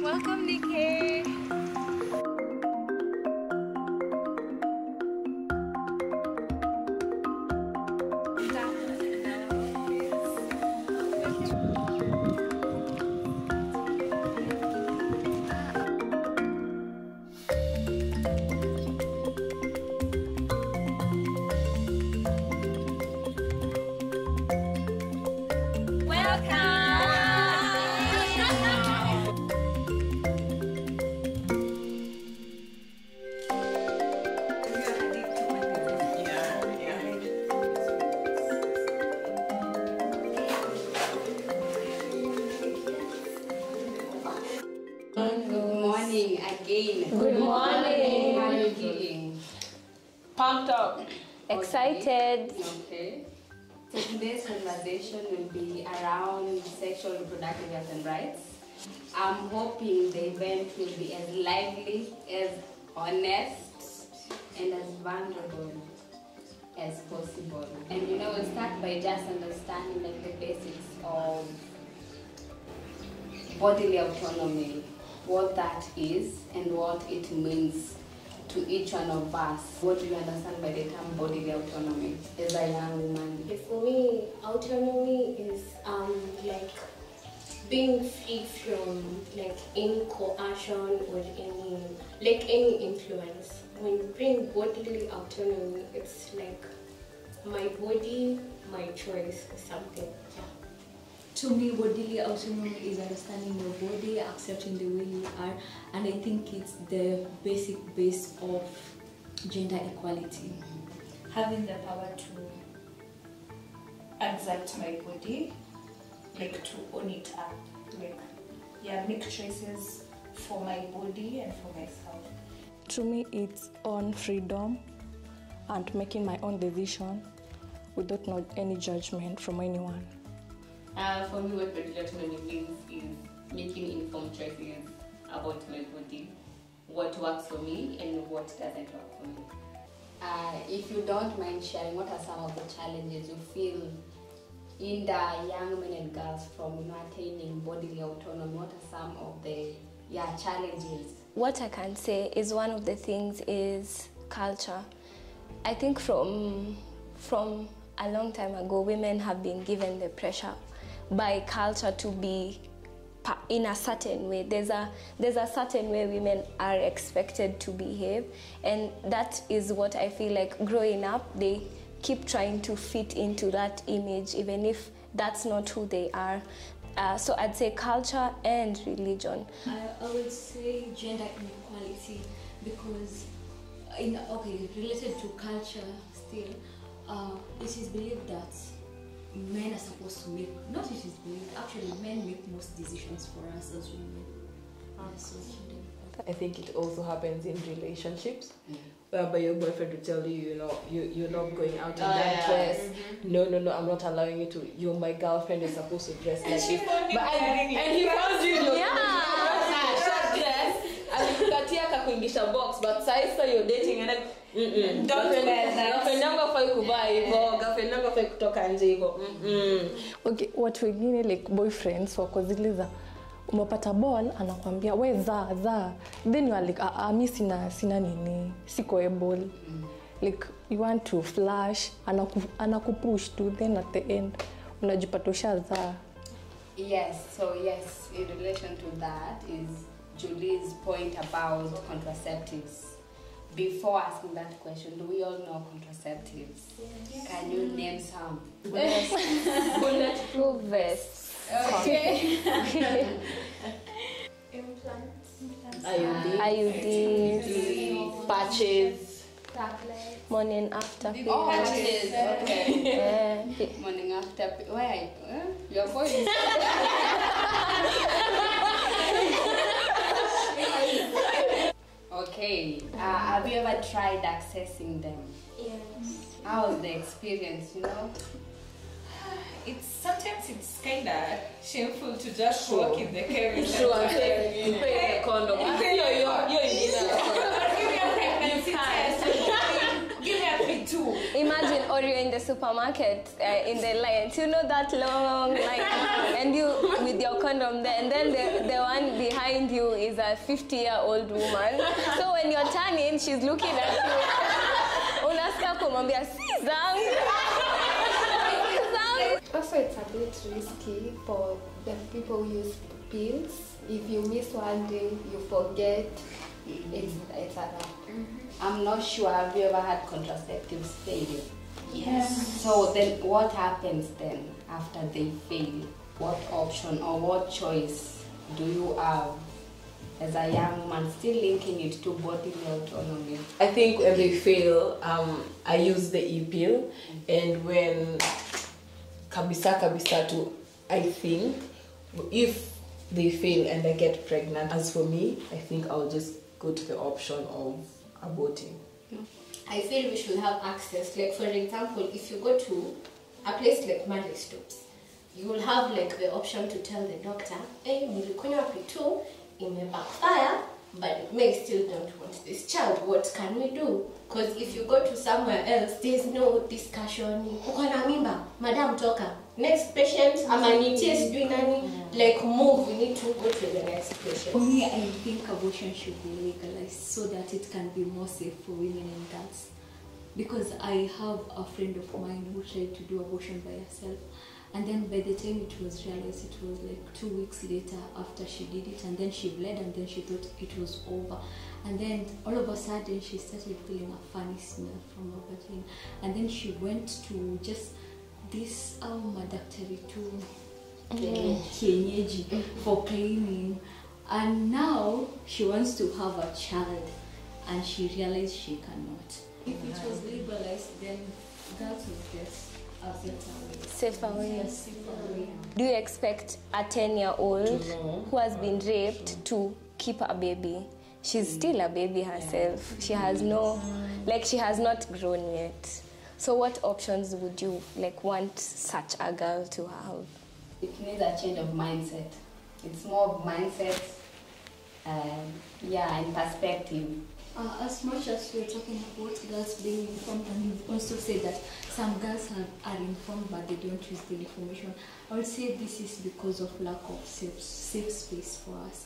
Welcome, Nikki. Good morning. How are you feeling? Pumped up. Excited. Okay. So today's conversation will be around sexual reproductive health and rights. I'm hoping the event will be as lively, as honest, and as vulnerable as possible. And we'll start by just understanding the basics of bodily autonomy, what that is and what it means to each one of us. What do you understand by the term bodily autonomy as a young woman? For me, autonomy is like being free from any coercion or any influence. When you bring bodily autonomy, it's like my body, my choice or something. Yeah. To me, bodily autonomy is understanding your body, accepting the way you are, and I think it's the basic base of gender equality. Having the power to accept my body, to own it up, make choices for my body and for myself. To me, it's on freedom and making my own decision without any judgment from anyone. For me, what bodily autonomy means is making informed choices about my body, what works for me and what doesn't work for me. If you don't mind sharing, what are some of the challenges you feel in the young men and girls from attaining bodily autonomy? What are some of the challenges? What I can say is one of the things is culture. I think from a long time ago, women have been given the pressure by culture to be in a certain way. There's a certain way women are expected to behave, and that is what I feel like growing up they keep trying to fit into that image even if that's not who they are. So I'd say culture and religion. I would say gender inequality because related to culture still, it is believed that men are supposed to make, not it is believed, actually men make most decisions for us as women. I think it also happens in relationships, whereby your boyfriend will tell you, you're not going out in that dress. No, I'm not allowing you to. You're my girlfriend, you're supposed to dress like this. And he wants you to short dress, and you can take a kuingisha box, but size you're dating and then Don't wear that. Girlfriend yangu hafai kuvaa hivyo, girlfriend yangu hafai kutoka nje hivyo. Okay, watu wengine like boyfriends wako zile za umepata ball anakuambia we za then you are like mimi sina nini siko able like you want to flash anakupush to then at the end unajipata ushaza. Yes, in relation to that is Julie's point about contraceptives. Before asking that question, do we all know contraceptives? Yes. Can you name some? Bulletproof vests. Okay. Implants. IUDs. Patches. Morning after pill. Oh, patches. Okay. Yeah. Morning after pill. Why? Your voice. Okay. Have you ever tried accessing them? Yes. How was the experience? Sometimes it's kind of shameful to just walk in the chemist. Sure, I'm saying you pay the condom. You're in dinner. Give me a pregnancy test. Give me a P2. Imagine or you're in the supermarket in the lines, you know that long line, and you with your condom there, and then the one behind you is a 50-year-old woman. So when you're turning, she's looking at you. Unasikia kumwambia si zangu. Also, it's a bit risky for the people who use pills. If you miss one day, you forget. It's a wrap. I'm not sure. Have you ever had contraceptives fail? Yes. So then what happens then after they fail? What option or what choice do you have as a young woman still linking it to bodily autonomy? I think when they fail, I use the e-pill, and when kabisa to, I think if they fail and I get pregnant, as for me, I think I'll just go to the option of aborting. I feel we should have access. Like, for example, if you go to a place like Marley Stopes, you will have like the option to tell the doctor, hey, nilikunywa P2, it may backfire, but it may still don't want this child. What can we do? Because if you go to somewhere else, there's no discussion. Uko na mimba, madam toka. Next patient, amanitie sijui nani. Like, move, we need to go to the next patient. For me, I think abortion should be legalized so that it can be more safe for women and girls. Because I have a friend of mine who tried to do abortion by herself, and then by the time it was realized, it was like 2 weeks later after she did it, and then she bled, and then she thought it was over, and then all of a sudden she started feeling a funny smell from her vagina, and then she went to just this madaktari to kienyeji for cleaning, and now she wants to have a child, and she realized she cannot. If it was legalized, then girls would get a better Safer way. Yes, safer way. Do you expect a 10-year-old who has been raped to keep a baby? She's still a baby herself. She has no, like, she has not grown yet. So what options would you want such a girl to have? It needs a change of mindset. It's more of mindset, and perspective. As much as we're talking about girls being informed, and you've also said that some girls are informed but they don't use the information, I would say this is because of lack of safe space for us.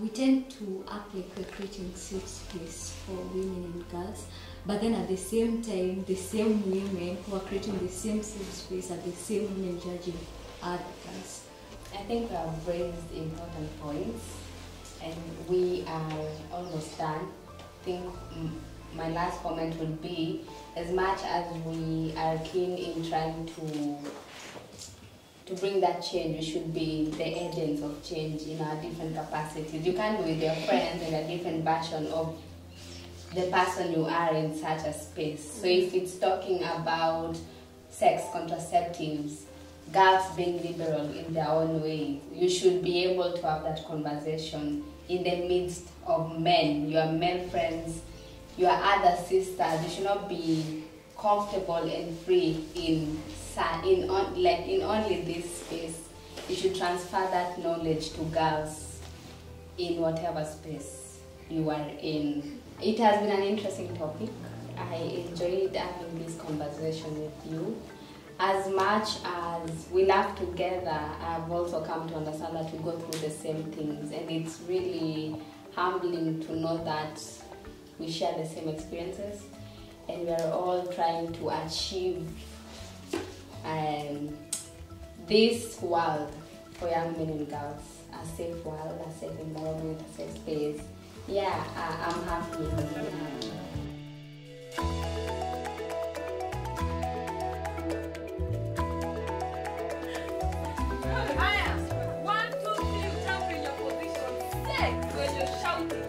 We tend to act like we're creating safe space for women and girls, but then at the same time, the same women who are creating the same safe space are the same women judging other girls. I think we have raised important points, and we are almost done. I think my last comment would be, as much as we are keen in trying to bring that change, we should be the agents of change in our different capacities. You can't be with your friends in a different version of the person you are in such a space. So if it's talking about sex, contraceptives, girls being liberal in their own way, you should be able to have that conversation in the midst of men, your male friends, your other sisters. You should not be comfortable and free in only this space. You should transfer that knowledge to girls in whatever space you are in. It has been an interesting topic. I enjoyed having this conversation with you. As much as we laugh together, I've also come to understand that we go through the same things, and it's really humbling to know that we share the same experiences, and we are all trying to achieve this world for young men and girls, a safe world, a safe environment, a safe space. Yeah, I'm happy. When you're shouting.